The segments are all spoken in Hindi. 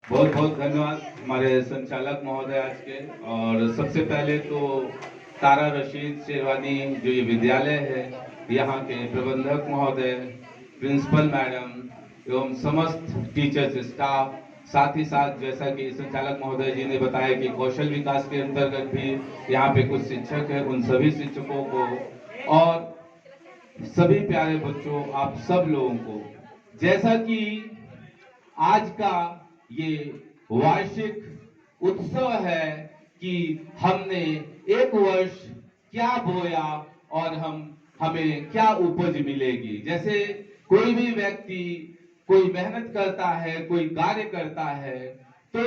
बहुत बहुत धन्यवाद हमारे संचालक महोदय आज के। और सबसे पहले तो तारा रशीद शेरवानी जो ये विद्यालय है, यहाँ के प्रबंधक महोदय, प्रिंसिपल मैडम एवं समस्त टीचर्स स्टाफ, साथ ही साथ जैसा कि संचालक महोदय जी ने बताया कि कौशल विकास के अंतर्गत भी यहाँ पे कुछ शिक्षक हैं, उन सभी शिक्षकों को और सभी प्यारे बच्चों, आप सब लोगों को, जैसा कि आज का ये वार्षिक उत्सव है कि हमने एक वर्ष क्या बोया और हमें क्या उपज मिलेगी। जैसे कोई भी व्यक्ति कोई मेहनत करता है, कोई कार्य करता है, तो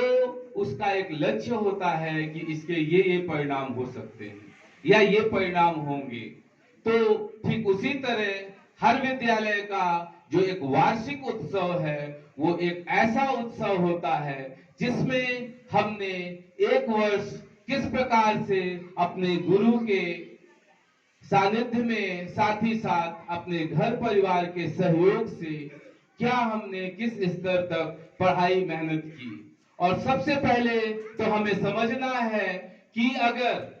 उसका एक लक्ष्य होता है कि इसके ये परिणाम हो सकते हैं या ये परिणाम होंगे। तो ठीक उसी तरह हर विद्यालय का जो एक वार्षिक उत्सव है, वो एक ऐसा उत्सव होता है जिसमें हमने एक वर्ष किस प्रकार से अपने गुरु के सानिध्य में, साथ ही साथ अपने घर परिवार के सहयोग से क्या हमने किस स्तर तक पढ़ाई मेहनत की। और सबसे पहले तो हमें समझना है कि अगर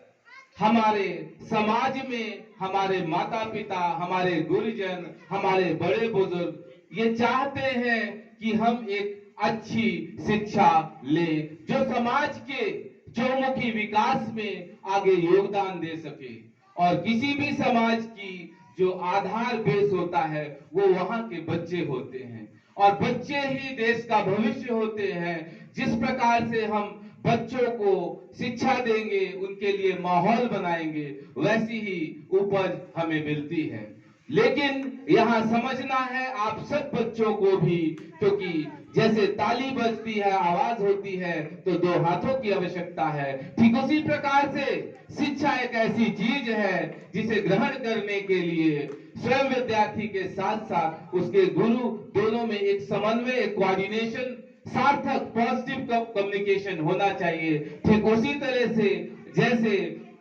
हमारे समाज में हमारे माता पिता, हमारे गुरुजन, हमारे बड़े बुजुर्ग ये चाहते हैं कि हम एक अच्छी शिक्षा ले जो समाज के चौमुखी विकास में आगे योगदान दे सके। और किसी भी समाज की जो आधार बेस होता है वो वहां के बच्चे होते हैं, और बच्चे ही देश का भविष्य होते हैं। जिस प्रकार से हम बच्चों को शिक्षा देंगे, उनके लिए माहौल बनाएंगे, वैसी ही उपज हमें मिलती है। लेकिन यहाँ समझना है आप सब बच्चों को भी, क्योंकि जैसे ताली बजती है, आवाज होती है, तो दो हाथों की आवश्यकता है। ठीक उसी प्रकार से शिक्षा एक ऐसी चीज है जिसे ग्रहण करने के लिए स्वयं विद्यार्थी के साथ साथ उसके गुरु दोनों में एक समन्वय, एक कोऑर्डिनेशन, सार्थक पॉजिटिव कम्युनिकेशन होना चाहिए। ठीक उसी तरह से जैसे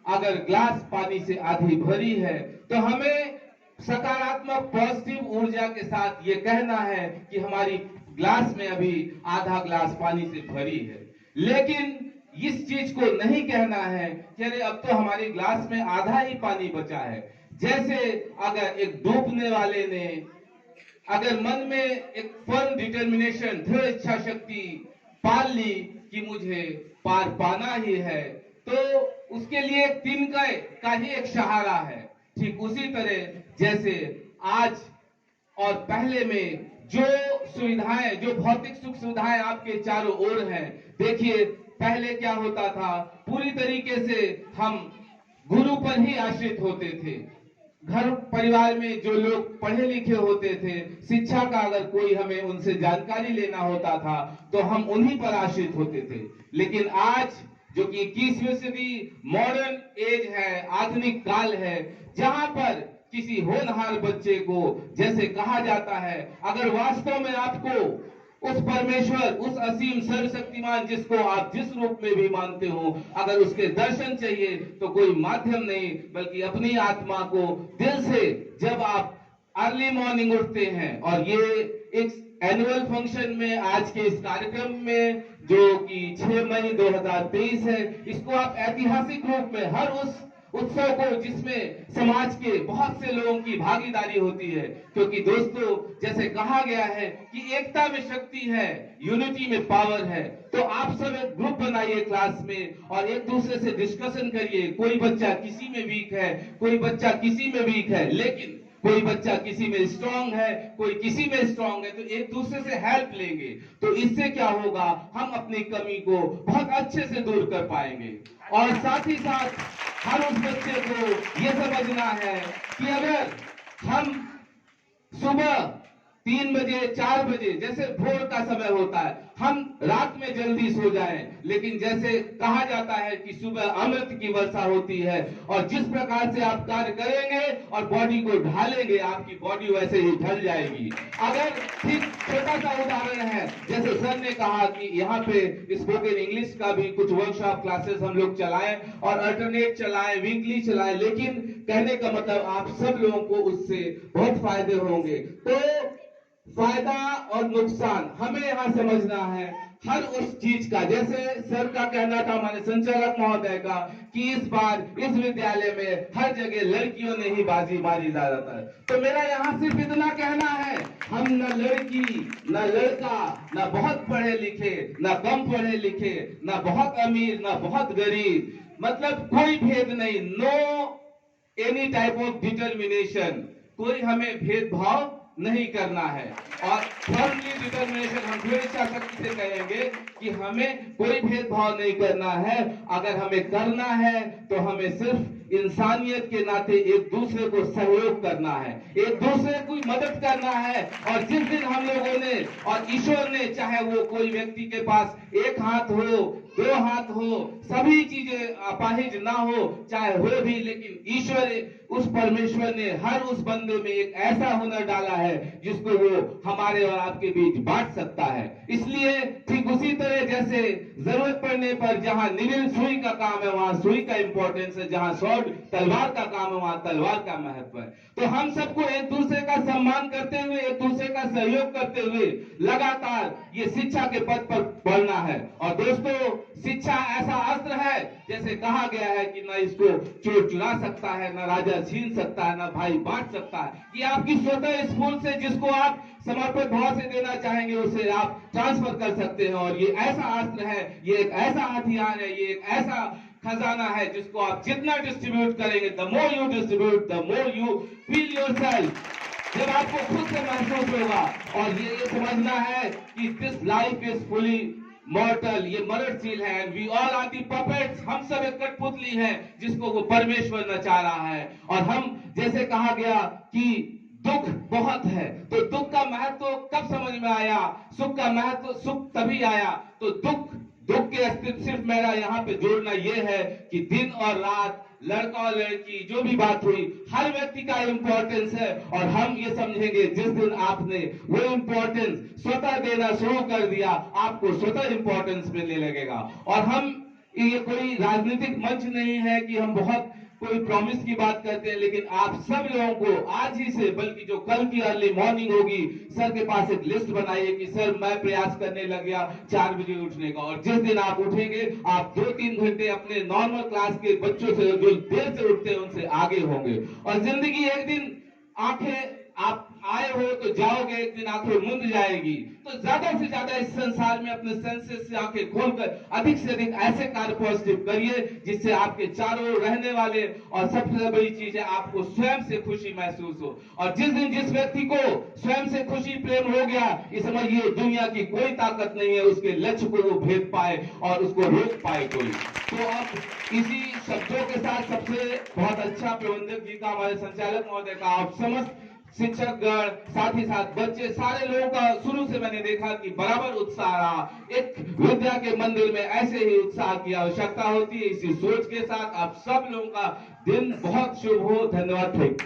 अगर ग्लास पानी से आधी भरी है तो हमें सकारात्मक पॉजिटिव ऊर्जा के साथ ये कहना है कि हमारी ग्लास में अभी आधा ग्लास पानी से भरी है। लेकिन इस चीज को नहीं कहना है कि अरे अब तो हमारी ग्लास में आधा ही पानी बचा है। जैसे अगर एक डूबने वाले ने अगर मन में एक फर्म डिटर्मिनेशन, दृढ़ इच्छा शक्ति पाल ली कि मुझे पार पाना ही है, तो उसके लिए तिनका का ही एक सहारा है। ठीक उसी तरह जैसे आज और पहले में जो सुविधाएं, जो भौतिक सुख सुविधाएं आपके चारों ओर हैं, देखिए पहले क्या होता था, पूरी तरीके से हम गुरु पर ही आश्रित होते थे। घर परिवार में जो लोग पढ़े लिखे होते थे, शिक्षा का अगर कोई हमें उनसे जानकारी लेना होता था तो हम उन्हीं पर आश्रित होते थे। लेकिन आज जो कि 21वीं सदी मॉडर्न एज है, आधुनिक काल है, जहां पर किसी होनहार बच्चे को जैसे कहा जाता है, अगर वास्तव में आपको उस परमेश्वर, उस असीम सर्वशक्तिमान जिसको आप जिस रूप में भी मानते हो, अगर उसके दर्शन चाहिए तो कोई माध्यम नहीं बल्कि अपनी आत्मा को दिल से, जब आप अर्ली मॉर्निंग उठते हैं, और ये एक एनुअल फंक्शन में आज के इस कार्यक्रम में जो कि 6 मई 2023 है, इसको आप ऐतिहासिक रूप में हर उस उत्सव को जिसमें समाज के बहुत से लोगों की भागीदारी होती है, क्योंकि दोस्तों जैसे कहा गया है कि एकता में शक्ति है, यूनिटी में पावर है। तो आप सब एक ग्रुप बनाइए क्लास में और एक दूसरे से डिस्कशन करिए। कोई बच्चा किसी में वीक है, कोई बच्चा किसी में वीक है, लेकिन कोई बच्चा किसी में स्ट्रांग है, कोई किसी में स्ट्रांग है, तो एक दूसरे से हेल्प लेंगे। तो इससे क्या होगा, हम अपनी कमी को बहुत अच्छे से दूर कर पाएंगे। और साथ ही साथ हर उस बच्चे को यह समझना है कि अगर हम सुबह 3 बजे 4 बजे जैसे भोर का समय होता है, हम रात में जल्दी सो जाएं, लेकिन जैसे कहा जाता है कि सुबह अमृत की वर्षा होती है, और जिस प्रकार से आप कार्य करेंगे और बॉडी को ढालेंगे, आपकी बॉडी वैसे ही ढल जाएगी। अगर ठीक छोटा सा उदाहरण है, जैसे सर ने कहा कि यहाँ पे स्पोकन इंग्लिश का भी कुछ वर्कशॉप क्लासेस हम लोग चलाएं और अल्टरनेट चलाएं, वीकली चलाएं, लेकिन कहने का मतलब आप सब लोगों को उससे बहुत फायदे होंगे। तो फायदा और नुकसान हमें यहाँ समझना है हर उस चीज का। जैसे सर का कहना था, हमारे संचालक महोदय का, कि इस बार इस विद्यालय में हर जगह लड़कियों ने ही बाजी मारी ज्यादातर। तो मेरा यहाँ सिर्फ इतना कहना है, हम न लड़की न लड़का, न बहुत पढ़े लिखे न कम पढ़े लिखे, न बहुत अमीर न बहुत गरीब, मतलब कोई भेद नहीं, no any type of determination, कोई हमें भेदभाव नहीं करना है। और फर्मली डिटर्मिनेशन हम पूरी इच्छा शक्ति से कहेंगे कि हमें कोई भेदभाव नहीं करना है। अगर हमें करना है तो हमें सिर्फ इंसानियत के नाते एक दूसरे को सहयोग करना है, एक दूसरे की मदद करना है। और जिस दिन हम लोगों ने और ईश्वर ने, चाहे वो कोई व्यक्ति के पास एक हाथ हो, दो हाथ हो, सभी चीजें अपाहिज ना हो, चाहे हो भी, लेकिन ईश्वर, उस परमेश्वर ने हर उस बंदे में एक ऐसा हुनर डाला है जिसको वो हमारे और आपके बीच बांट सकता है। इसलिए ठीक उसी तरह जैसे जरूरत पड़ने पर जहां नील सुई का काम है वहां सुई का इंपॉर्टेंस है, जहां स्वॉर्ड तलवार का काम है वहां तलवार का महत्व है। तो हम सबको एक दूसरे का सम्मान करते हुए, एक दूसरे का सहयोग करते हुए लगातार ये शिक्षा के पथ पर बढ़ना है। और दोस्तों, शिक्षा ऐसा अस्त्र है, जैसे कहा गया है कि ना इसको चोर चुरा सकता है, ना राजा छीन सकता है, ना भाई बांट सकता है। ये आपकी स्वतः स्कूल से जिसको आप समर्पित भाव से देना चाहेंगे उसे आप ट्रांसफर कर सकते हैं। और ये ऐसा अस्त्र है, ये एक ऐसा हथियार है, ये एक ऐसा खजाना है जिसको आप जितना डिस्ट्रीब्यूट करेंगे, the more you distribute the more you feel yourself, जब आपको खुद से महसूस होगा। और ये समझना है कि this life is fully mortal, ये मरणशील है, and we all are the puppets, हम सब एक कठपुतली हैं जिसको वो परमेश्वर नचा रहा है। और हम, जैसे कहा गया कि दुख बहुत है, तो दुख का महत्व कब समझ में आया, सुख का महत्व सुख तभी आया। तो दुख के अस्तित्व, सिर्फ मेरा यहाँ पे जोड़ना यह है कि दिन और रात, लड़का और लड़की, जो भी बात हुई, हर व्यक्ति का इंपॉर्टेंस है। और हम ये समझेंगे जिस दिन आपने वो इंपॉर्टेंस स्वतः देना शुरू कर दिया, आपको स्वतः इंपॉर्टेंस मिलने लगेगा। और हम, ये कोई राजनीतिक मंच नहीं है कि हम बहुत कोई प्रॉमिस की बात करते हैं, लेकिन आप सब लोगों को आज ही से, बल्कि जो कल की अर्ली मॉर्निंग होगी, सर के पास एक लिस्ट बनाइए कि सर मैं प्रयास करने लग गया 4 बजे उठने का। और जिस दिन आप उठेंगे, आप 2-3 घंटे अपने नॉर्मल क्लास के बच्चों से, जो देर से उठते हैं, उनसे आगे होंगे। और जिंदगी एक दिन, आंखें आप आए हो तो जाओगे, एक दिन आंखें मुंद जाएगी। तो ज्यादा से ज्यादा इस संसार में अपने सेंसेस से आंखें खोलकर अधिक से अधिक ऐसे कार्य पॉजिटिव करिए जिससे आपके चारों ओर रहने वाले, और सबसे बड़ी चीज है, आपको स्वयं से खुशी महसूस हो। और जिस दिन जिस व्यक्ति को स्वयं से खुशी प्रेम हो गया, ये समझिए दुनिया की कोई ताकत नहीं है उसके लक्ष्य को वो भेद पाए और उसको रोक पाए कोई। तो अब इसी शब्दों के साथ, सबसे बहुत अच्छा प्रबंधक जी का, हमारे संचालक महोदय का, आप समस्त शिक्षकगण, साथ ही साथ बच्चे, सारे लोगों का शुरू से मैंने देखा कि बराबर उत्साह रहा। एक विद्या के मंदिर में ऐसे ही उत्साह की आवश्यकता होती है। इसी सोच के साथ आप सब लोगों का दिन बहुत शुभ हो। धन्यवाद।